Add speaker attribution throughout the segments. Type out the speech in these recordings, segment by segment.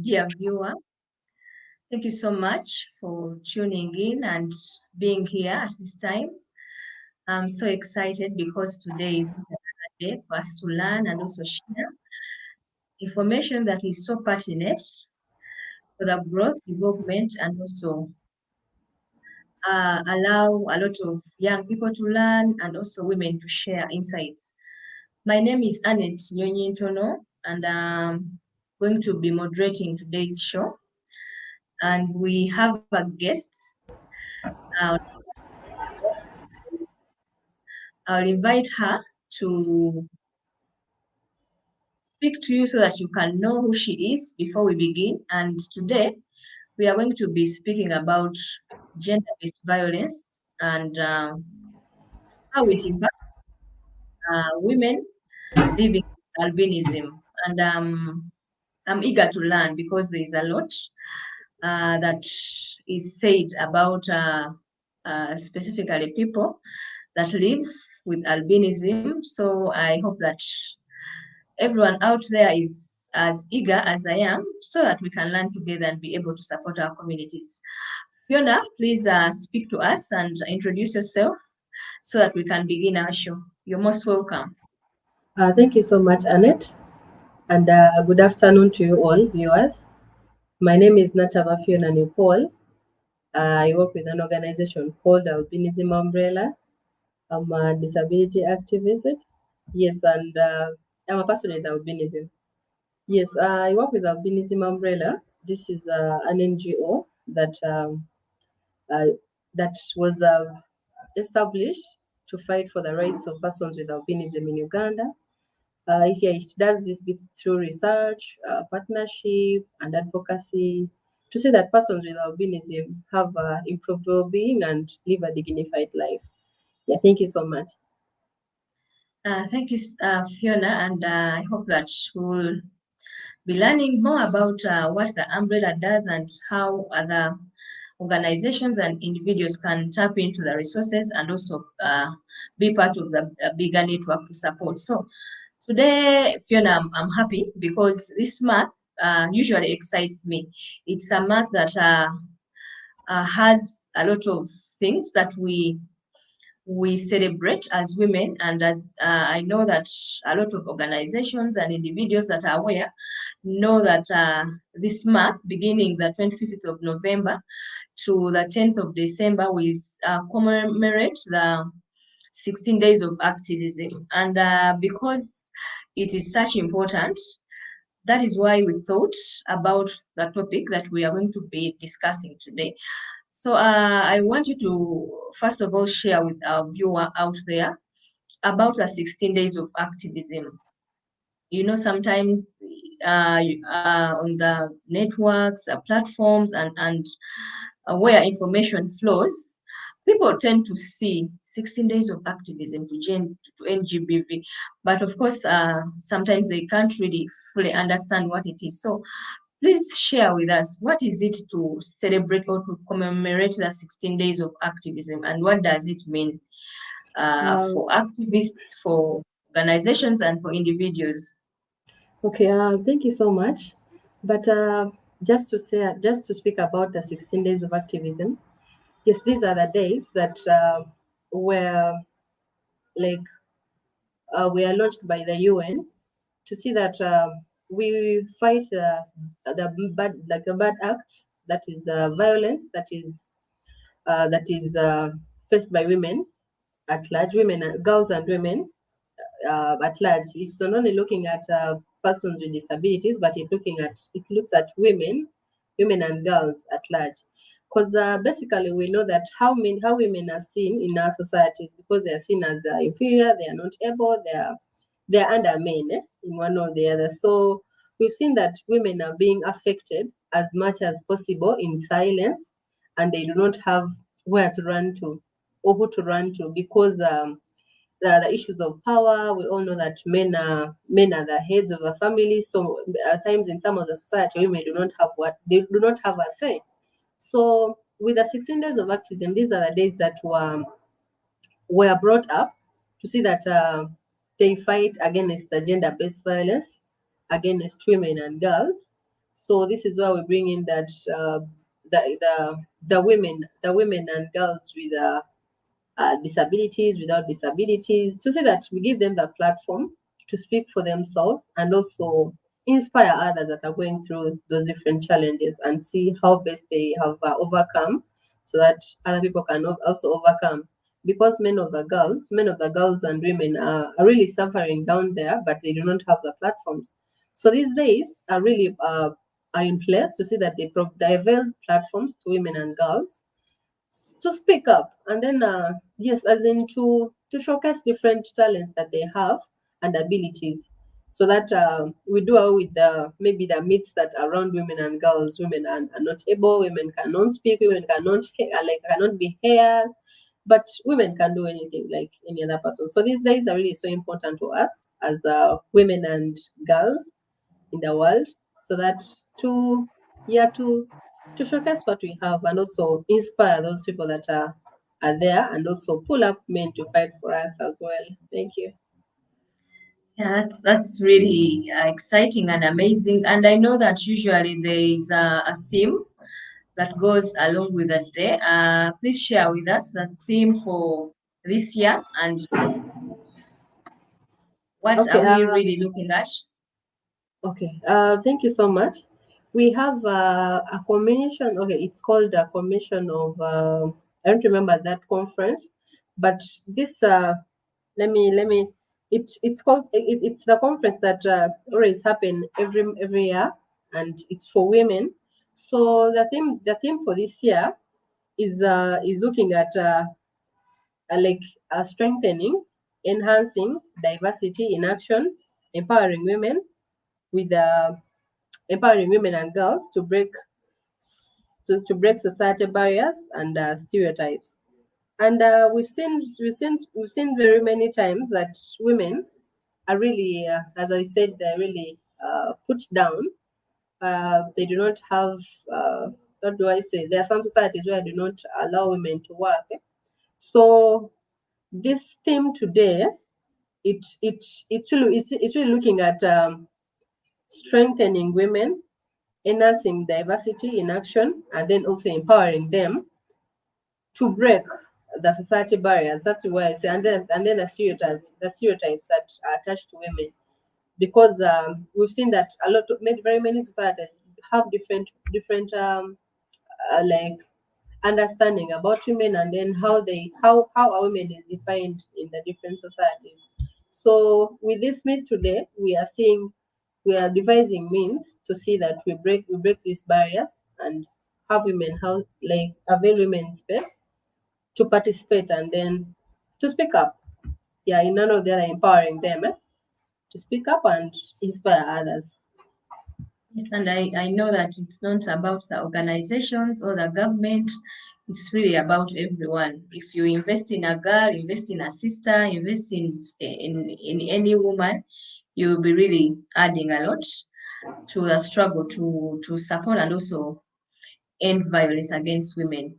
Speaker 1: dear viewer. Thank you so much for tuning in and being here at this time. I'm so excited because today is another day for us to learn and also share information that is so pertinent for the growth, development, and also allow a lot of young people to learn and also women to share insights. My name is Annette Nyonyintono, and I'm going to be moderating today's show. And we have a guest. Uh, I'll invite her to speak to you so that you can know who she is before we begin. And today, we are going to be speaking about gender-based violence and how it impacts women living with albinism. And I'm eager to learn because there is a lot that is said about specifically people that live with albinism. So I hope that everyone out there is as eager as I am so that we can learn together and be able to support our communities. Fiona, please speak to us and introduce yourself so that we can begin our show. You're most welcome.
Speaker 2: Thank you so much, Annette, and good afternoon to you all viewers. My name is Natava Fiona Nicole. I work with an organization called Albinism Umbrella. I'm a disability activist. Yes, and I'm a person with albinism. Yes, I work with Albinism Umbrella. This is an NGO uh, that was established to fight for the rights of persons with albinism in Uganda. Here it does this through research, partnership, and advocacy to see that persons with albinism have improved well-being and live a dignified life. Yeah, thank you so much.
Speaker 1: Thank you, Fiona, and I hope that we'll be learning more about what the umbrella does and how other organizations and individuals can tap into the resources and also be part of the bigger network to support. So today, Fiona, I'm happy because this month usually excites me. It's a month that has a lot of things that we celebrate as women, and as I know that a lot of organizations and individuals that are aware know that this month, beginning the 25th of November to the 10th of December, we commemorate the 16 days of activism. And because it is such important, that is why we thought about the topic that we are going to be discussing today. So I want you to, first of all, share with our viewer out there about the 16 days of activism. You know, sometimes on the networks, platforms, and where information flows, people tend to see 16 days of activism to NGBV. But of course, sometimes they can't really fully understand what it is. So please share with us, what is it to celebrate or to commemorate the 16 days of activism, and what does it mean for activists, for organizations, and for individuals?
Speaker 2: Okay, thank you so much. But just to speak about the 16 days of activism, yes, these are the days that were like were launched by the UN to see that we fight the bad acts, that is the violence that is faced by women at large, girls and women at large. It's not only looking at persons with disabilities, but it looks at women and girls at large. Because basically we know that how women are seen in our societies, because they are seen as inferior, they are not able, they are under men in one or the other. So we've seen that women are being affected as much as possible in silence, and they do not have where to run to or who to run to, because the issues of power. We all know that men are the heads of a family. So at times in some of the society, women do not have a say. So with the 16 days of activism, these are the days that were brought up to see that they fight against the gender-based violence against women and girls. So this is where we bring in that the women and girls with disabilities, without disabilities, to say that we give them the platform to speak for themselves and also inspire others that are going through those different challenges and see how best they have overcome, so that other people can also overcome. Because many of the girls and women are really suffering down there, but they do not have the platforms. So these days are in place to see that they avail platforms to women and girls to speak up, and then yes, as in to showcase different talents that they have and abilities, so that we do away with the maybe the myths that around women and girls. Women are not able, women cannot speak, women cannot be heard, but women can do anything like any other person. So these days are really so important to us as women and girls in the world, so that to yeah to showcase what we have and also inspire those people that are there, and also pull up men to fight for us as well. Thank you.
Speaker 1: Yeah, that's really exciting and amazing. And I know that usually there is a theme that goes along with that day. Please share with us the theme for this year and what
Speaker 2: Okay.
Speaker 1: are we really looking at?
Speaker 2: Okay. Thank you so much. We have a commission. Okay, it's called a commission of. I don't remember that conference, but this. Let me. It's called. It's the conference that always happen every year, and it's for women. So the theme for this year is looking at like strengthening, enhancing diversity in action, empowering women with empowering women and girls to break society barriers and stereotypes. And we've seen very many times that women are really, as I said, they're really put down. They do not have. What do I say? There are some societies where do not allow women to work. So this theme today, it's really looking at strengthening women, enhancing diversity in action, and then also empowering them to break the society barriers. That's why I say, and then the stereotypes that are attached to women, because we've seen that very many societies have different like understanding about women, and then how a woman is defined in the different societies. So with this meet today, we are devising means to see that we break these barriers and have women how like avail women space to participate and then to speak up. Yeah, in none of them empowering them to speak up and inspire others.
Speaker 1: Yes, and I know that it's not about the organizations or the government. It's really about everyone. If you invest in a girl, invest in a sister, invest in any woman, you'll be really adding a lot to the struggle to support and also end violence against women.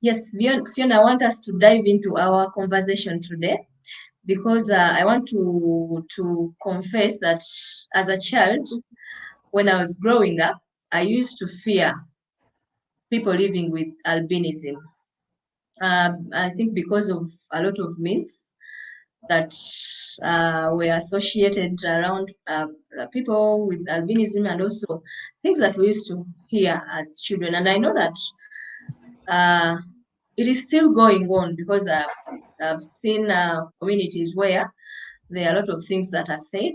Speaker 1: Yes, Fiona, I want us to dive into our conversation today because I want to confess that as a child, when I was growing up, I used to fear people living with albinism. I think because of a lot of myths that were associated around people with albinism and also things that we used to hear as children. And I know that uh, it is still going on because I've seen communities where there are a lot of things that are said.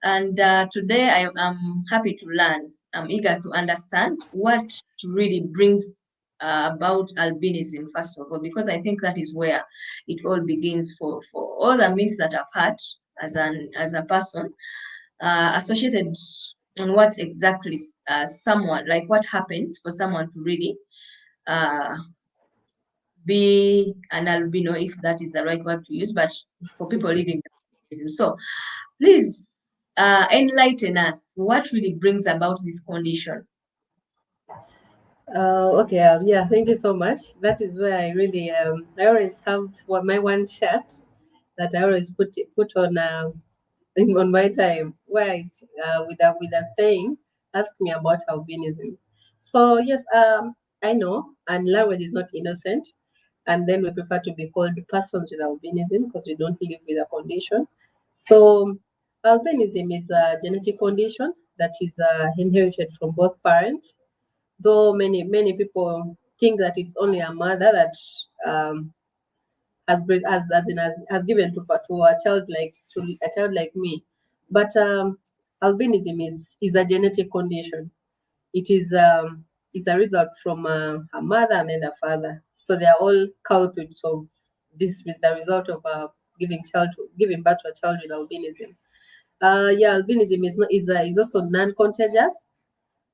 Speaker 1: And today I am happy to learn. I'm eager to understand what really brings about albinism, first of all, because I think that is where it all begins for all the myths that I've had as a person associated on what exactly someone, like what happens for someone to really uh, be an albino, if that is the right word to use, but for people living with albinism. So please enlighten us. What really brings about this condition?
Speaker 2: Okay, yeah, thank you so much. That is where I always have my one shirt that I always put on on my time, where with a saying ask me about albinism. So yes, I know, and language is not innocent. And then we prefer to be called persons with albinism because we don't live with a condition. So albinism is a genetic condition that is inherited from both parents. Though many people think that it's only a mother that has given to a child like me, but albinism is a genetic condition. It is a result from a mother and then a father. So they are all culprits of this with the result of giving birth to a child with albinism. Yeah, albinism is also non-contagious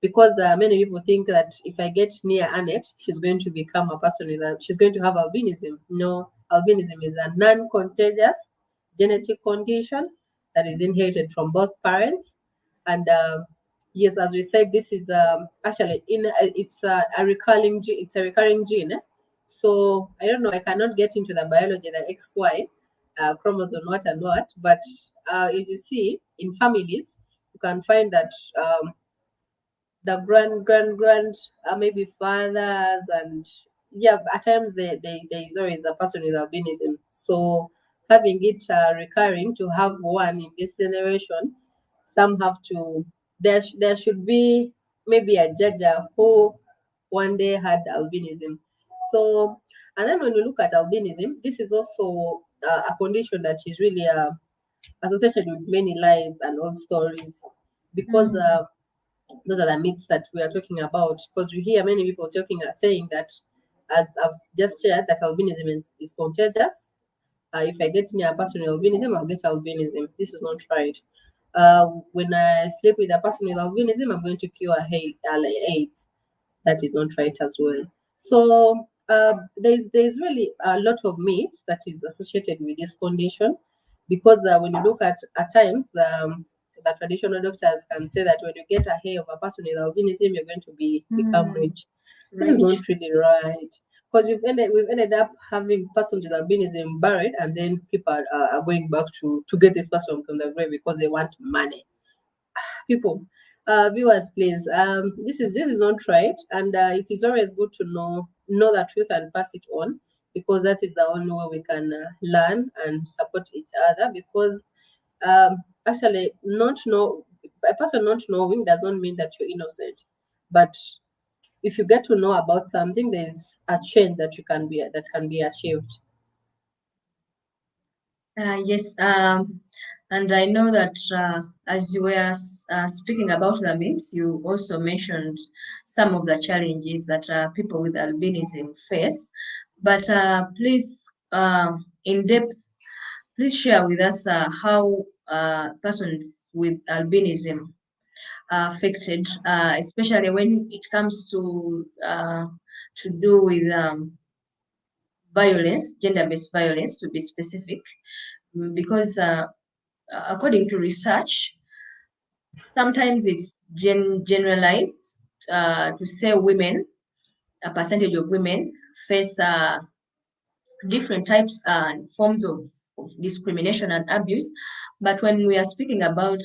Speaker 2: because many people think that if I get near Annette, she's going to become a person she's going to have albinism. No, albinism is a non-contagious genetic condition that is inherited from both parents. And yes, as we said, this is actually a recurring gene. It's a recurring gene. So I don't know. I cannot get into the biology, the XY chromosome, what and what. But as you see in families, you can find that the grand maybe fathers, and yeah, at times there is always a person with albinism. So having it recurring to have one in this generation, some have to there should be maybe a judge who one day had albinism. So, and then when you look at albinism, this is also a condition that is really associated with many lies and old stories because those are the myths that we are talking about, because we hear many people saying that, as I've just shared, that albinism is contagious. If I get near a person with albinism, I'll get albinism. This is not right. When I sleep with a person with albinism, I'm going to cure AIDS. That is not right as well. So there's really a lot of myths that is associated with this condition, because when you look at times the traditional doctors can say that when you get a hair of a person with albinism, you're going to become rich. This is not
Speaker 1: Right.
Speaker 2: really right, because we've ended up having persons with albinism buried, and then people are going back to get this person from the grave because they want money. People, viewers, please, this is not right, and it is always good to know the truth and pass it on, because that is the only way we can learn and support each other. Because actually, not know a person not knowing does not mean that you're innocent, but if you get to know about something, there's a change that can be achieved.
Speaker 1: Yes, and I know that as you were speaking about the myths, you also mentioned some of the challenges that people with albinism face. But please, in depth, please share with us how persons with albinism are affected, especially when it comes to do with violence, gender-based violence, to be specific, because according to research, sometimes it's generalized to say women, a percentage of women face different types and forms of discrimination and abuse. But when we are speaking about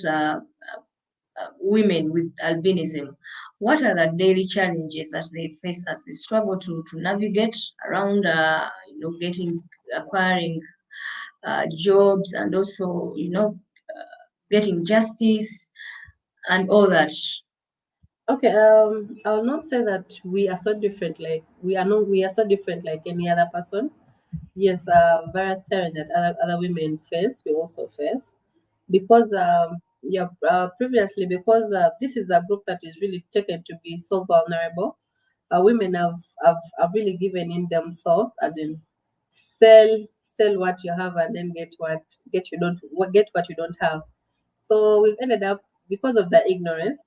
Speaker 1: women with albinism, what are the daily challenges that they face as they struggle to navigate around, getting, acquiring jobs, and also, getting justice and all that.
Speaker 2: Okay, I'll not say that we are so different. Like we are so different like any other person. Yes, various challenges that other women face, we also face, because yeah, previously, because this is a group that is really taken to be so vulnerable. Women have really given in themselves, as in sell what you have and then get what you don't have. So we've ended up, because of the ignorance,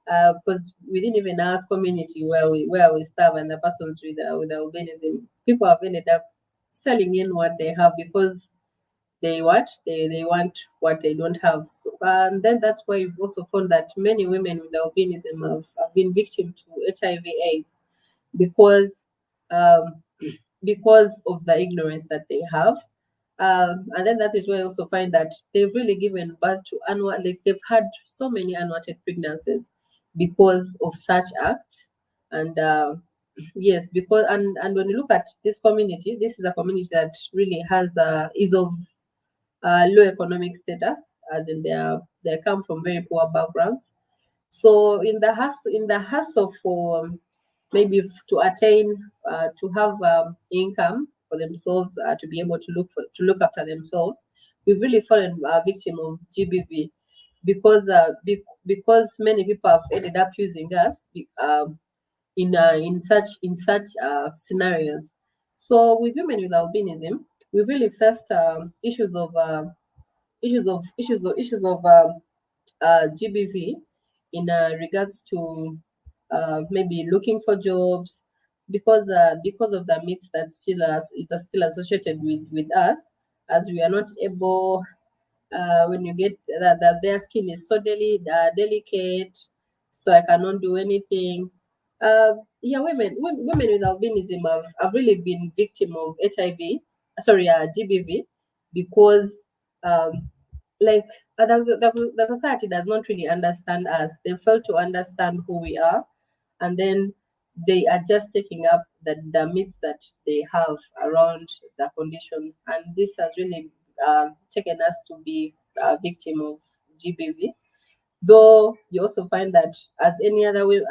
Speaker 2: because within even our community where we serve, and the persons with albinism, people have ended up selling in what they have because they want what they don't have. So, and then that's why we've also found that many women with albinism have been victim to HIV/AIDS, because um, because of the ignorance that they have. And then that is why I also find that they've really given birth to like they've had so many unwanted pregnancies, because of such acts. And yes, because and when you look at this community, this is a community that really has is of low economic status, as in they come from very poor backgrounds. So in the hustle for maybe to attain to have income for themselves, to be able to look after themselves, we've really fallen victim of GBV, because many people have ended up using us in such scenarios. So with women with albinism, we really faced issues of GBV in regards to maybe looking for jobs, because of the myths that is still associated with us, as we are not able, when you get that their skin is so delicate, so I cannot do anything. Yeah, women with albinism have really been victim of HIV, sorry, GBV, because um, like the society does not really understand us. They fail to understand who we are, and then they are just taking up the myths that they have around the condition, and this has really taken us to be a victim of GBV. Though you also find that as any other woman,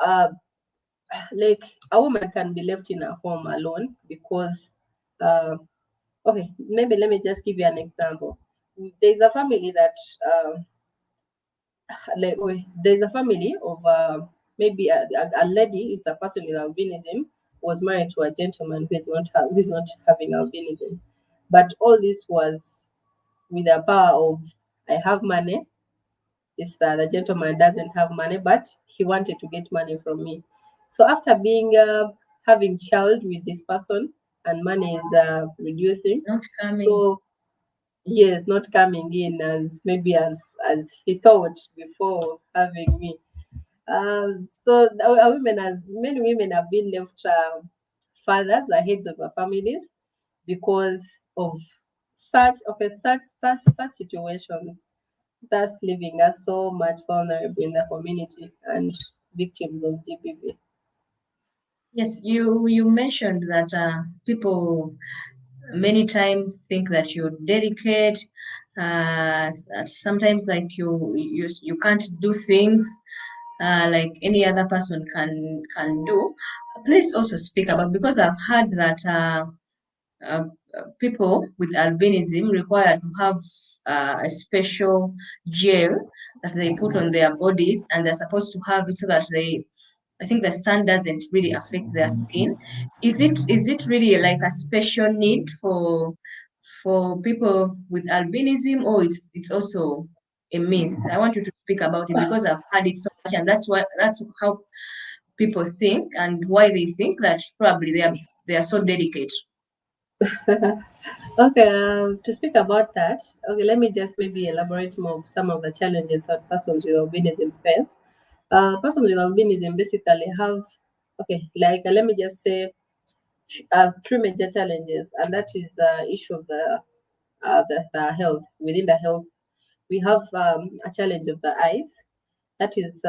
Speaker 2: uh, like a woman can be left in a home alone because uh, okay, maybe let me just give you an example. There's a family that there's a family of maybe a lady is the person with albinism, was married to a gentleman who is not having albinism, but all this was with the power of, I have money. Is that the gentleman doesn't have money, but he wanted to get money from me. So after being having child with this person, and money is reducing,
Speaker 1: Not coming.
Speaker 2: so yes, not coming in as maybe as he thought before having me. So our women, as many women have been left fathers, the heads of our families, because of such situations. That's leaving us so much vulnerable in the community and victims of GBV.
Speaker 1: Yes, you mentioned that people many times think that you're delicate. Sometimes like you can't do things like any other person can do. Please also speak about, because I've heard that people with albinism require to have a special gel that they put on their bodies, and they're supposed to have it so that I think the sun doesn't really affect their skin. Is it really like a special need for people with albinism, or it's also a myth? I want you to speak about it because I've heard it so much, and that's how people think, and why they think that probably they are so delicate.
Speaker 2: Okay, to speak about that, okay, let me just maybe elaborate more of some of the challenges that persons with albinism face. Persons with albinism basically have, okay, like let me just say three major challenges, and that is issue of the health. Within the health, we have a challenge of the eyes. That is,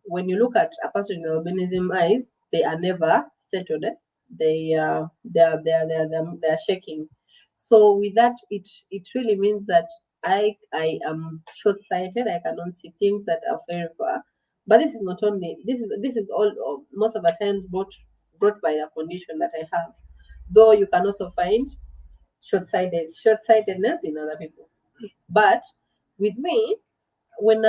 Speaker 2: when you look at a person with albinism eyes, they are never settled. They are shaking. So with that, it really means that I am short sighted. I cannot see things that are very far. But this is not only this is all most of the times brought by a condition that I have. Though you can also find short sightedness in other people. But with me, when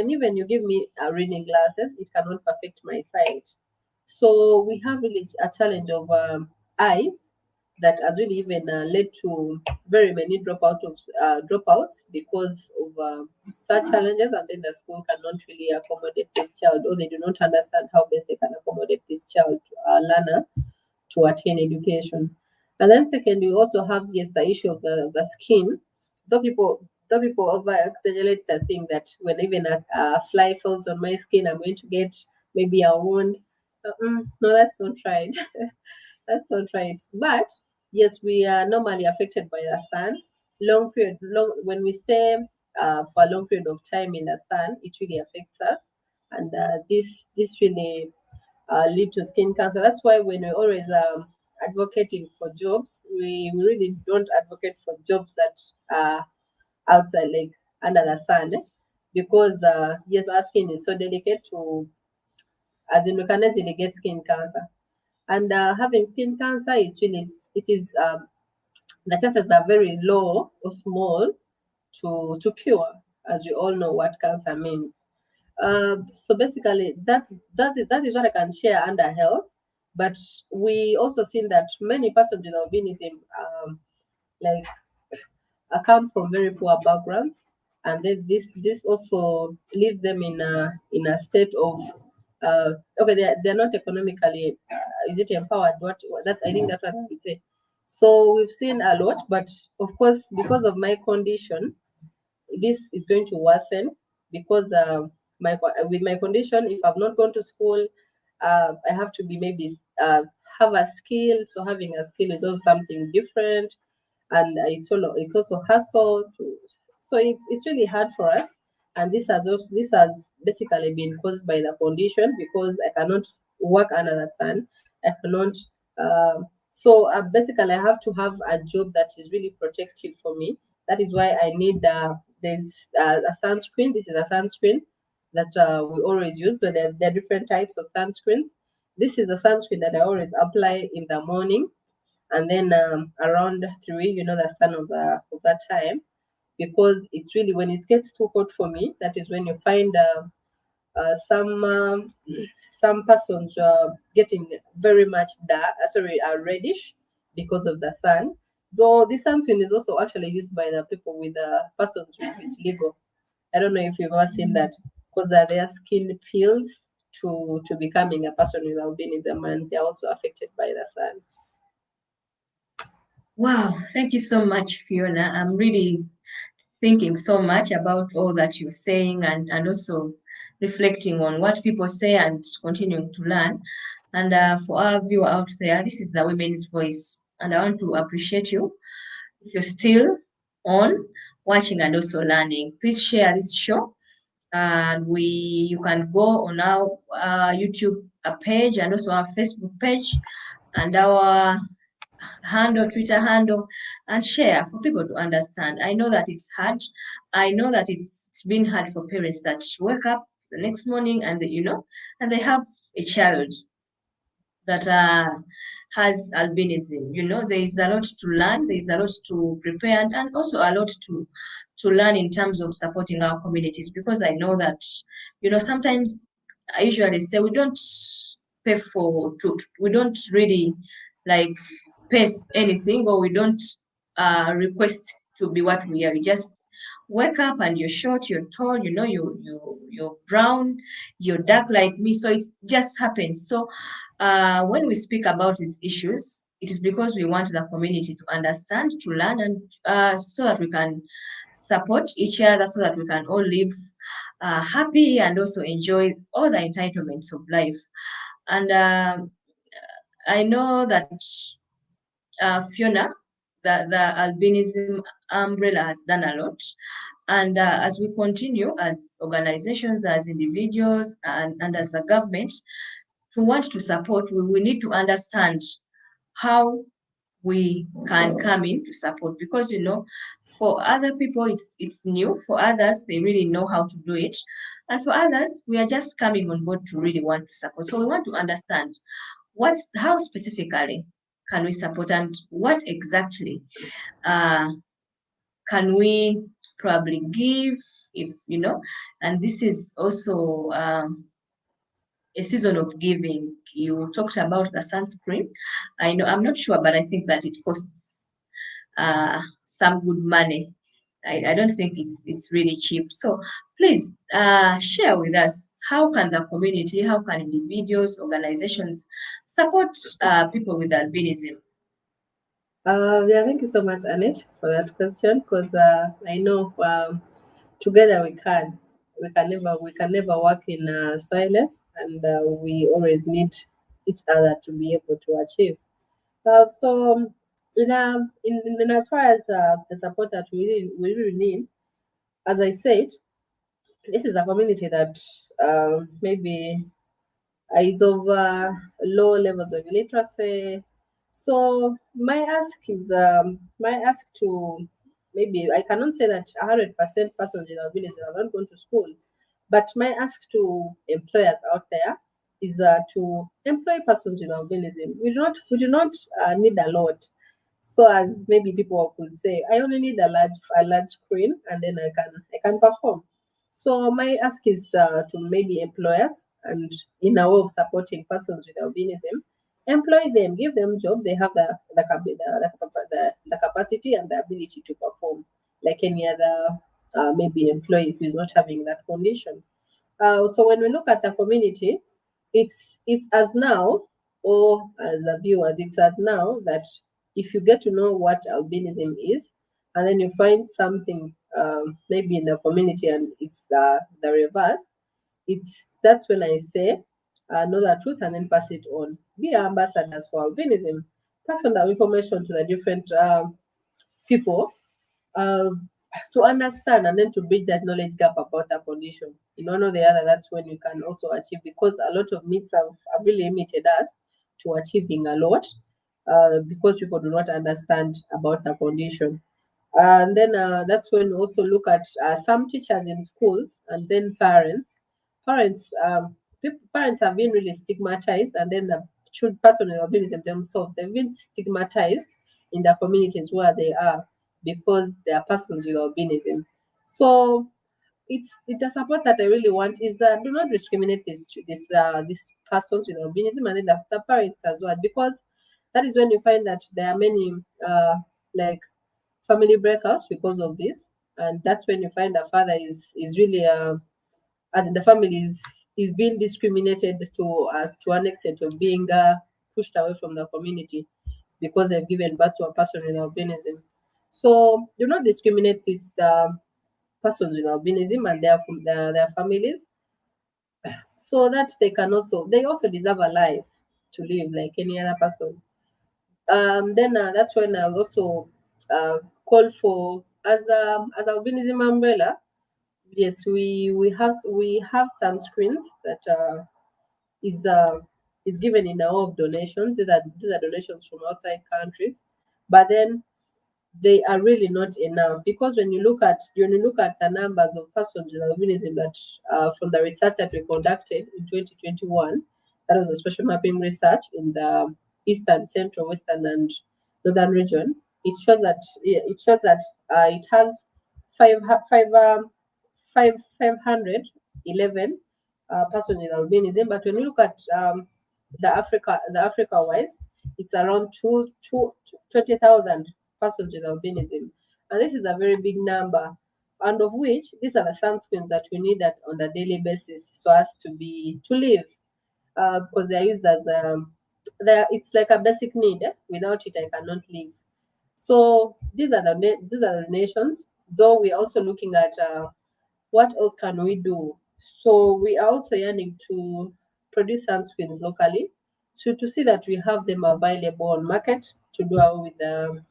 Speaker 2: even you give me reading glasses, it cannot affect my sight. So we have really a challenge of eyes that has really even led to very many dropouts because of such challenges, and then the school cannot really accommodate this child, or they do not understand how best they can accommodate this child learner to attain education. And then second, you also have, yes, the issue of the skin. Though people over exaggerate the thing that when even a fly falls on my skin, I'm going to get maybe a wound. No, that's not right. That's not right. But yes, we are normally affected by the sun. Long period, long when we stay. for a long period of time in the sun, it really affects us, and this really lead to skin cancer. That's why when we're always advocating for jobs, we really don't advocate for jobs that are outside, like under the sun, because yes, our skin is so delicate to, as in we can easily get skin cancer. And having skin cancer, it is the chances are very low or small to cure, as we all know what cancer means. So basically, that is what I can share under health. But we also seen that many persons with albinism, like come from very poor backgrounds, and then this also leaves them in a state of okay, they're not economically is it empowered, what that I think that's what I would say. So we've seen a lot, but of course, because of my condition, this is going to worsen, because with my condition, if I've not gone to school, I have to be maybe have a skill. So having a skill is also something different, and it's also hassle to. So it's really hard for us, and this has basically been caused by the condition, because I cannot work under the sun. I cannot. So basically, I have to have a job that is really protective for me. That is why I need there's a sunscreen. This is a sunscreen that we always use. So there are different types of sunscreens. This is a sunscreen that I always apply in the morning, and then around 3, the sun of that time, because it's really when it gets too hot for me, that is when you find uh, some um, some persons getting very much reddish because of the sun. Though this sunscreen is also actually used by the people with persons with vitiligo. I don't know if you've ever seen that, because their skin peels to becoming a person with albinism, and they're also affected by the sun.
Speaker 1: Wow, thank you so much, Fiona. I'm really thinking so much about all that you're saying, and also reflecting on what people say and continuing to learn. And for our viewer out there, this is the Women's Voice. And I want to appreciate you if you're still on watching and also learning. Please share this show. And you can go on our YouTube page and also our Facebook page and our handle, Twitter handle, and share for people to understand. I know that it's hard. I know that it's been hard for parents that wake up the next morning and and they have a child that has albinism. There is a lot to learn. There is a lot to prepare, and also a lot to learn in terms of supporting our communities. Because I know that sometimes I usually say we don't pay we don't really like pay anything, or we don't request to be what we are. We just wake up and you're short, you're tall, you're brown, you're dark like me. So it just happens. So when we speak about these issues, it is because we want the community to understand, to learn, and so that we can support each other, so that we can all live happy and also enjoy all the entitlements of life. And I know that Fiona, the albinism umbrella has done a lot. And as we continue as organizations, as individuals, and as the government, to want to support, we need to understand how we can come in to support, because for other people it's new, for others they really know how to do it, and for others we are just coming on board to really want to support. So we want to understand how specifically can we support, and what exactly uh, can we probably give, if and this is also a season of giving. You talked about the sunscreen. I know, I'm not sure, but I think that it costs some good money. I don't think it's really cheap. So please share with us, how can the community, how can individuals, organizations support people with albinism?
Speaker 2: Yeah, thank you so much, Annette, for that question. Because I know together we can never work in silence, and we always need each other to be able to achieve. So, in as far as the support that we really need, as I said, this is a community that maybe is of low levels of literacy. So my ask to, maybe I cannot say that 100% persons with albinism have not gone to school, but my ask to employers out there is to employ persons with albinism. We do not need a lot. So as maybe people could say, I only need a large screen and then I can perform. So my ask is to maybe employers, and in a way of supporting persons with albinism, employ them, give them job. They have the capacity and the ability to perform like any other maybe employee who is not having that condition. So when we look at the community, it's as now, or as a viewers, it's as now that if you get to know what albinism is, and then you find something maybe in the community and it's the reverse, it's that's when I say know the truth and then pass it on. Be ambassadors for albinism. Pass on the information to the different people um, to understand and then to bridge that knowledge gap about the condition. In one or the other, that's when you can also achieve, because a lot of myths have really limited us to achieving a lot because people do not understand about the condition. And then that's when we also look at some teachers in schools and then parents. Parents have been really stigmatized, and then the person with albinism themselves, they've been stigmatized in the communities where they are because they are persons with albinism. So it's the support that I really want is do not discriminate these persons with albinism and then the parents as well, because that is when you find that there are many like family breakups because of this, and that's when you find the father is really as in the family is being discriminated to an extent of being pushed away from the community because they've given birth to a person with albinism. So do not discriminate these persons with albinism and their families, so that they also deserve a life to live like any other person. Then that's when I'll also call for as albinism umbrella. Yes, we have sunscreens that is uh, is given in our of donations. These are donations from outside countries, but then they are really not enough, because when you look at the numbers of persons with albinism that from the research that we conducted in 2021, that was a special mapping research in the eastern, central, western, and northern region. It shows that it has five hu- five five 511 persons with albinism, but when you look at the Africa wise, it's around 20,000 persons with albinism. And this is a very big number. And of which these are the sunscreens that we need on a daily basis so as to live. Because they're used as it's like a basic need. Without it, I cannot live. So these are the nations. Though we're also looking at what else can we do. So we are also yearning to produce sunscreens locally, to see that we have them available on market to do away with the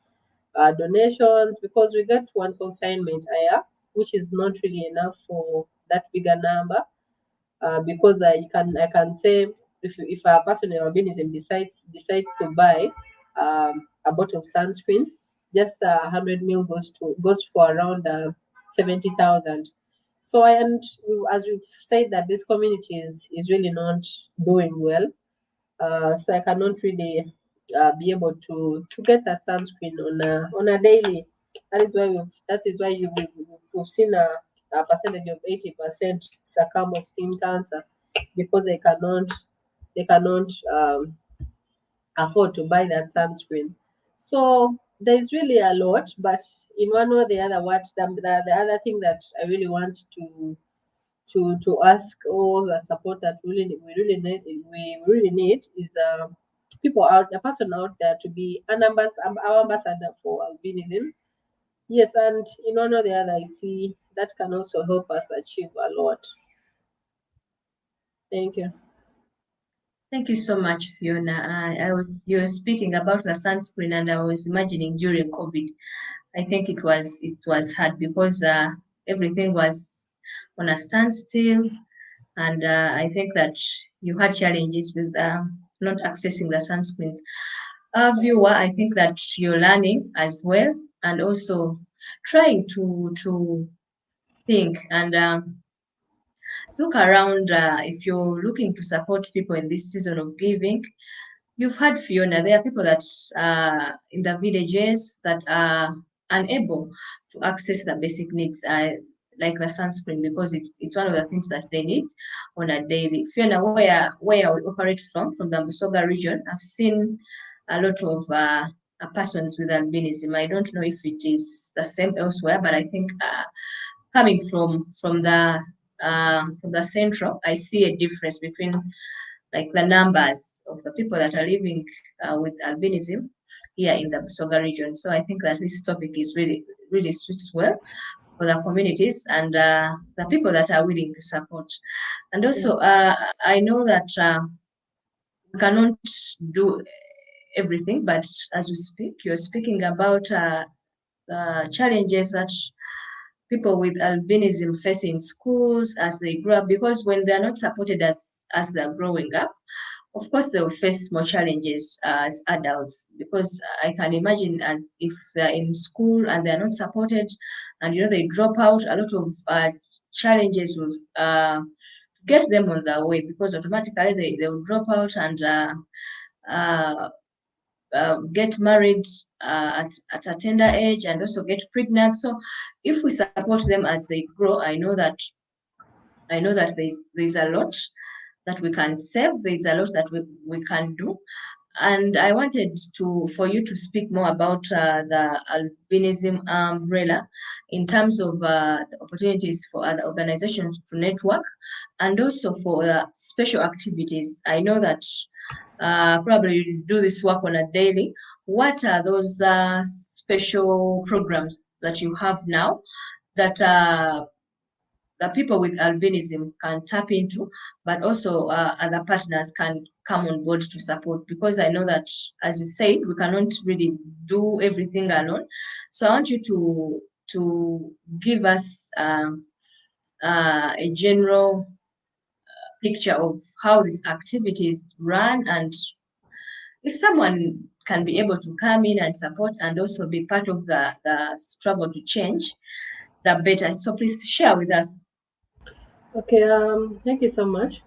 Speaker 2: donations, because we get one consignment higher, which is not really enough for that bigger number. Because I can say, if a person in albinism decides to buy a bottle of sunscreen, just 100 ml goes for around 70,000. So as we've said, that this community is really not doing well, so I cannot really be able to get that sunscreen on a daily. We've seen a percentage of 80% succumb of skin cancer because they cannot afford to buy that sunscreen. So there's really a lot, but in one or the other, the other thing that I really want to ask all the support that we really need is the person out there to be our ambassador for albinism. Yes, and in one or the other, I see that can also help us achieve a lot. Thank you.
Speaker 1: Thank you so much, Fiona. You were speaking about the sunscreen, and I was imagining during COVID. I think it was hard because everything was on a standstill, and I think that you had challenges with not accessing the sunscreens. Viewer, I think that you're learning as well, and also trying to think and look around. If you're looking to support people in this season of giving, you've had Fiona. There are people that in the villages that are unable to access the basic needs, like the sunscreen, because it's one of the things that they need on a daily. Fiona, where we operate from the Musoga region, I've seen a lot of persons with albinism. I don't know if it is the same elsewhere, but I think coming from the central, I see a difference between like the numbers of the people that are living with albinism here in the Busoga region. So I think that this topic is really suits well for the communities and the people that are willing to support. And also, I know that we cannot do everything, but as we speak, you're speaking about the challenges that people with albinism face in schools as they grow up, because when they're not supported as they're growing up, of course they'll face more challenges as adults, because I can imagine as if they're in school and they're not supported and they drop out, a lot of challenges will get them on their way, because automatically they will drop out and uh, get married at a tender age and also get pregnant. So if we support them as they grow, I know that there's a lot that we can save. There's a lot that we can do. And I wanted for you to speak more about the albinism umbrella in terms of the opportunities for other organizations to network, and also for special activities. I know that probably you do this work on a daily. What are those special programs that you have now that the people with albinism can tap into, but also other partners can come on board to support? Because I know that, as you said, we cannot really do everything alone. So I want you to give us a general picture of how these activities run, and if someone can be able to come in and support and also be part of the struggle to change, the better. So please share with us.
Speaker 2: Okay, thank you so much.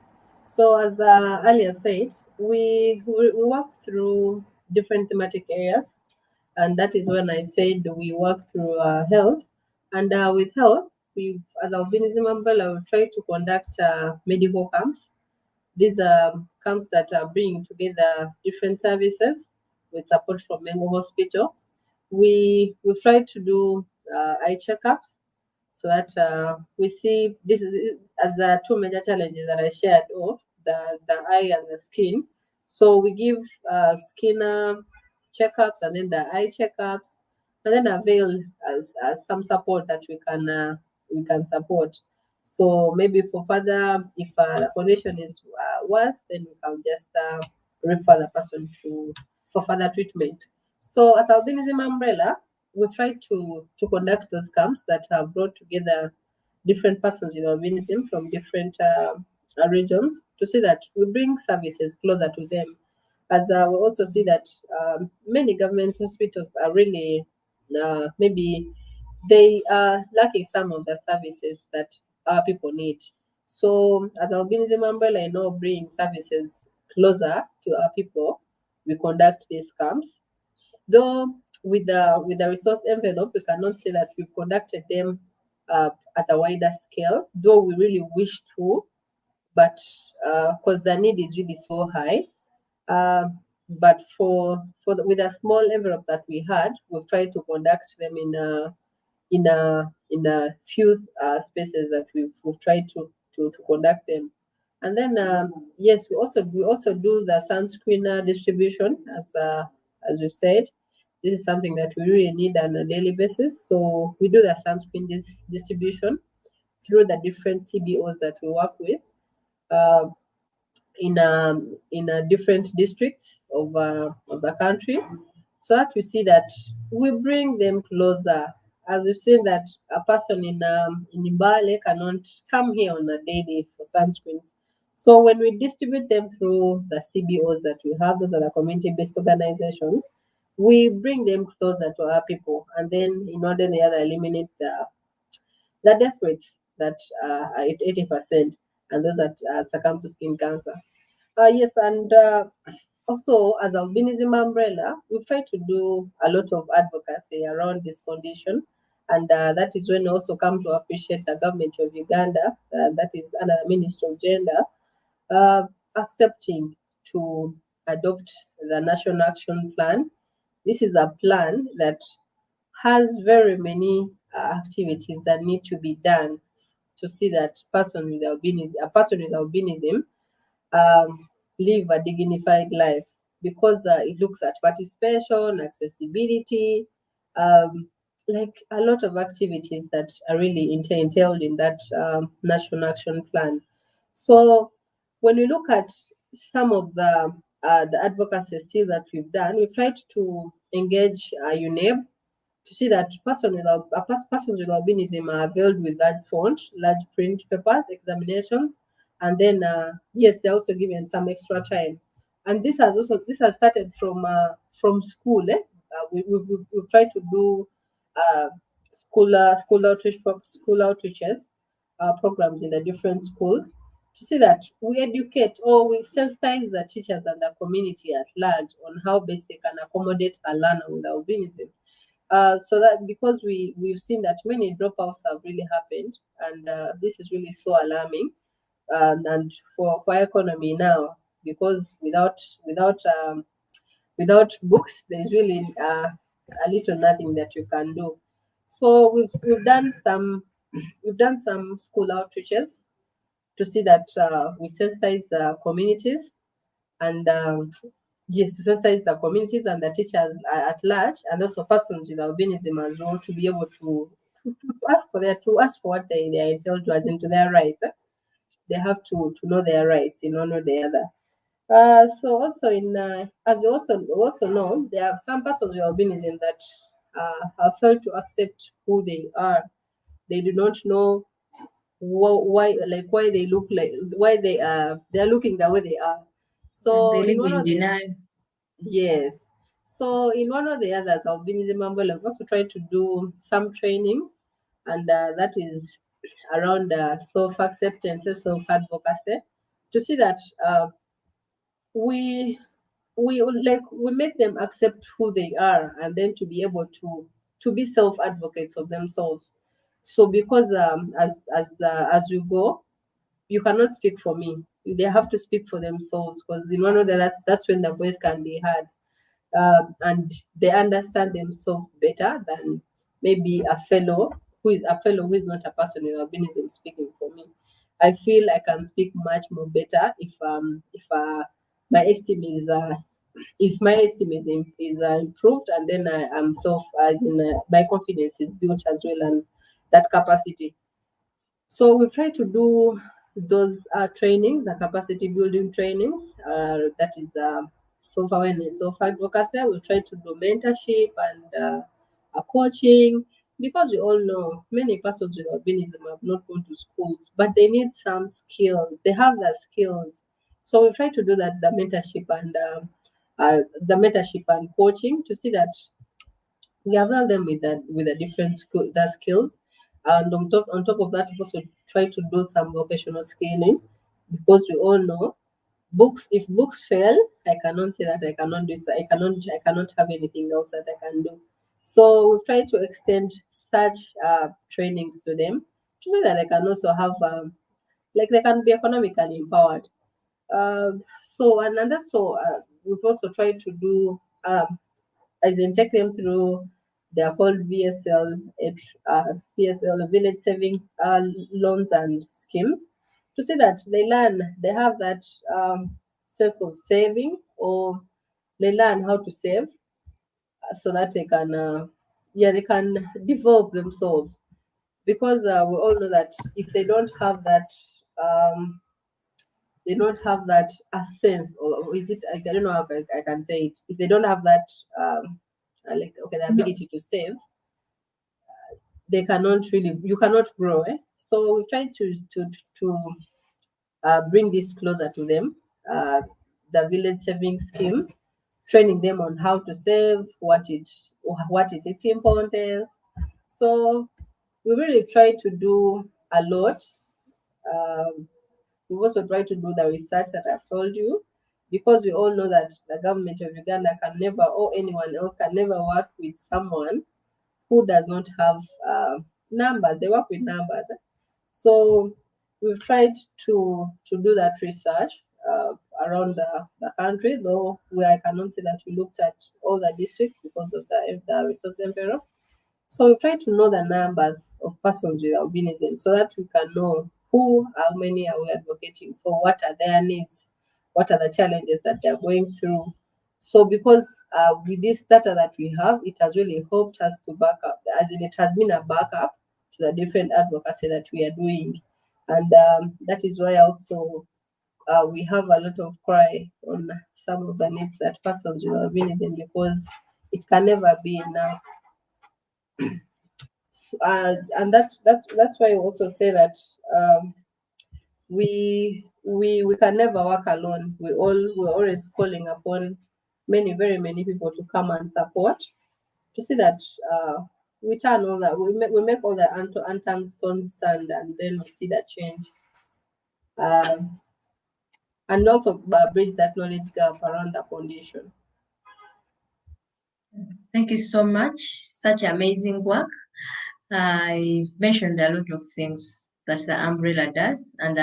Speaker 2: So, as earlier said, we work through different thematic areas, and that is when I said we work through health. And with health, as Albinism umbrella, we try to conduct medical camps. These are camps that are bringing together different services with support from Mengo Hospital. We try to do eye checkups so that we see this as the two major challenges that I shared of the eye and the skin. So we give skin checkups and then the eye checkups, and then avail as some support that we can support. So maybe for further, if the condition is worse, then we can just refer the person to for further treatment. So as Albinism umbrella, we try to conduct those camps that have brought together different persons with albinism from different regions to see that we bring services closer to them. As we also see that many government hospitals are really maybe they are lacking some of the services that our people need. So, as Albinism umbrella, I know bring services closer to our people. We conduct these camps. Though with the resource envelope, we cannot say that we've conducted them at a wider scale. Though we really wish to, but because the need is really so high. Uh, but with a small envelope that we had, we've tried to conduct them in a few spaces that we've tried to conduct them. And then yes, we also do the sunscreen distribution as we said. This is something that we really need on a daily basis. So we do the sunscreen distribution through the different CBOs that we work with. Uh, in different districts of the country, so that we see that we bring them closer as we've seen that a person in Mbale cannot come here on a daily for sunscreens. So when we distribute them through the CBOs that we have, those are the community-based organizations, we bring them closer to our people, and then in order the other eliminate the death rates that are at 80%, and those that succumb to skin cancer. Yes, and also as Albinism umbrella, we've tried to do a lot of advocacy around this condition, and that is when we also come to appreciate the government of Uganda, that is under the Ministry of Gender, uh, accepting to adopt the National Action Plan. This is a plan that has very many activities that need to be done to see that a person with albinism um, live a dignified life, because it looks at participation, accessibility, um, like a lot of activities that are really entailed in that national action plan. So when we look at some of the advocacy still that we've done, we've tried to engage UNEB to see that persons with albinism are availed with large font, large print papers, examinations, and then yes, they're also given some extra time. And this has started from school. We've tried to do uh, school outreaches programs in the different schools to see that we educate or we sensitize the teachers and the community at large on how best they can accommodate a learner with albinism. So that because we've seen that many dropouts have really happened, and this is really so alarming, and for economy now, because without books there's really a little nothing that you can do. So we've done some school outreaches to see that we sensitize the communities, and yes, to sensitize the communities and the teachers at large, and also persons with albinism as well, to be able to ask for what they are entitled to, as into their rights. They have to know their rights in one or the other. So also as you also know, there are some persons with albinism that have failed to accept who they are. They do not know why they look like why they are looking the way they are.
Speaker 1: And
Speaker 2: So
Speaker 1: they
Speaker 2: in
Speaker 1: live
Speaker 2: one
Speaker 1: in
Speaker 2: of the
Speaker 1: denial.
Speaker 2: Yes. So in one or the others, Albinism Umbrella have also tried to do some trainings, and that is around self acceptance, self advocacy, to see that we we make them accept who they are, and then to be able to be self advocates of themselves. So because as you go, you cannot speak for me. They have to speak for themselves, because in one of the that's when the voice can be heard, and they understand themselves better than maybe a fellow who is not a person with albinism speaking for me. I feel I can speak much more better if my esteem is if my esteem is improved, and then I am self as in my confidence is built as well, and that capacity. So we've tried to do those trainings, the capacity building trainings, that is self awareness, self advocacy. We've tried to do mentorship and coaching, because we all know many persons with albinism have not gone to school, but they need some skills. They have the skills. So we try to do that, the mentorship and coaching, to see that we have them with a different the skills, and on top of that we also try to do some vocational skilling, because we all know books if books fail, I cannot say that I cannot do so, I cannot have anything else that I can do. So we try to extend such trainings to them, so that they can also have like they can be economically empowered. So and also we've also tried to do as in take them through, they are called VSL, Village Saving Loans and Schemes, to see that they have that sense of saving, or they learn how to save, so that they can, yeah, they can develop themselves. Because we all know that if they don't have that a sense, or is it, I don't know how I can say it, if they don't have that like, okay, the
Speaker 1: No,
Speaker 2: ability to save, they cannot really, you cannot grow. So we try to bring this closer to them. The village saving scheme, training them on how to save, what is its importance. So we really try to do a lot. Um, we also try to do the research that I've told you, because we all know that the government of Uganda can never, or anyone else can never work with someone who does not have numbers. They work with numbers. So we've tried to do that research around the country, though I cannot say that we looked at all the districts because of the resource envelope. So we try to know the numbers of persons with albinism so that we can know how many are we advocating for, what are their needs, what are the challenges that they're going through. So because with this data that we have, it has really helped us to back up, as in it has been a backup to the different advocacy that we are doing. And that is why also we have a lot of cry on some of the needs that persons with albinism, because it can never be enough. And that's why I also say that we can never work alone. We're always calling upon very many people to come and support, to see that we turn all that, we make all the unturned stones stand, and then we see that change. Um, and also bridge that knowledge gap around the condition.
Speaker 1: Thank you so much. Such amazing work. I've mentioned a lot of things that the umbrella does, and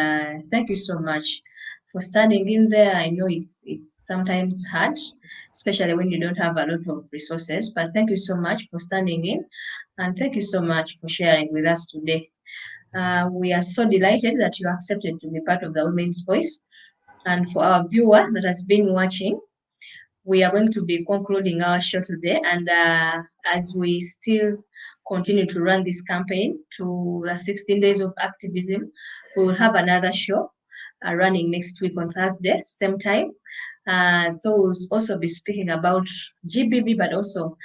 Speaker 1: thank you so much for standing in there. I know it's sometimes hard, especially when you don't have a lot of resources. But thank you so much for standing in, and thank you so much for sharing with us today. We are so delighted that you accepted to be part of the Women's Voice. And for our viewer that has been watching, we are going to be concluding our show today. And as we still continue to run this campaign to the 16 days of activism, we will have another show running next week on Thursday, same time. So we'll also be speaking about GBV, but also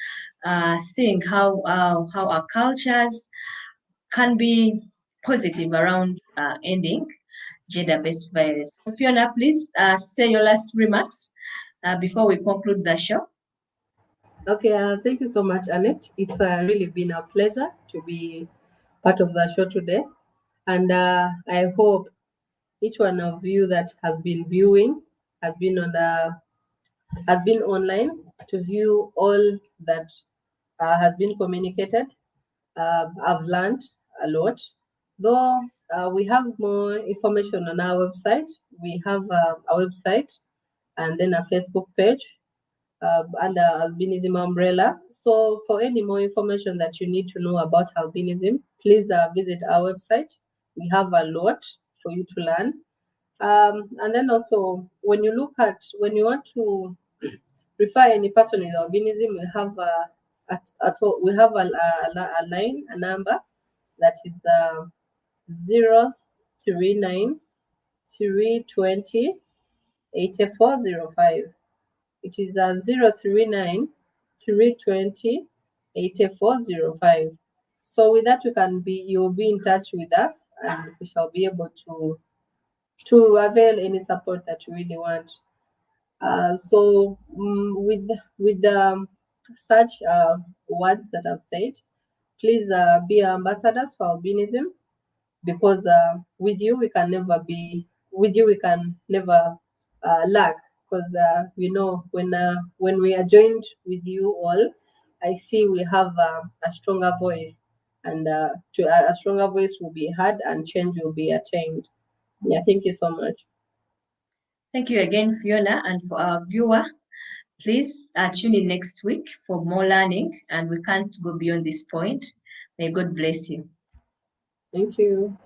Speaker 1: seeing how our cultures can be positive around ending gender-based violence. Fiona, please say your last remarks before we conclude the show.
Speaker 2: Okay, thank you so much, Annette. It's really been a pleasure to be part of the show today. And I hope each one of you that has been viewing has been has been online to view all that has been communicated. I've learned a lot. Though we have more information on our website. We have a website and then a Facebook page under Albinism umbrella. So for any more information that you need to know about albinism, please visit our website. We have a lot for you to learn. And then also, when you want to refer any person with albinism, we have a line, a number that is 039 320 8405. It is 039 320 8405. So with that, you will be in touch with us, and we shall be able to avail any support that you really want. So with such words that I've said, please be ambassadors for albinism, because with you we can never lack, because we know when we are joined with you all, I see we have a stronger voice, and a stronger voice will be heard and change will be attained. Yeah, thank you so much.
Speaker 1: Thank you again, Fiona, and for our viewer, please tune in next week for more learning, and we can't go beyond this point. May God bless you.
Speaker 2: Thank you.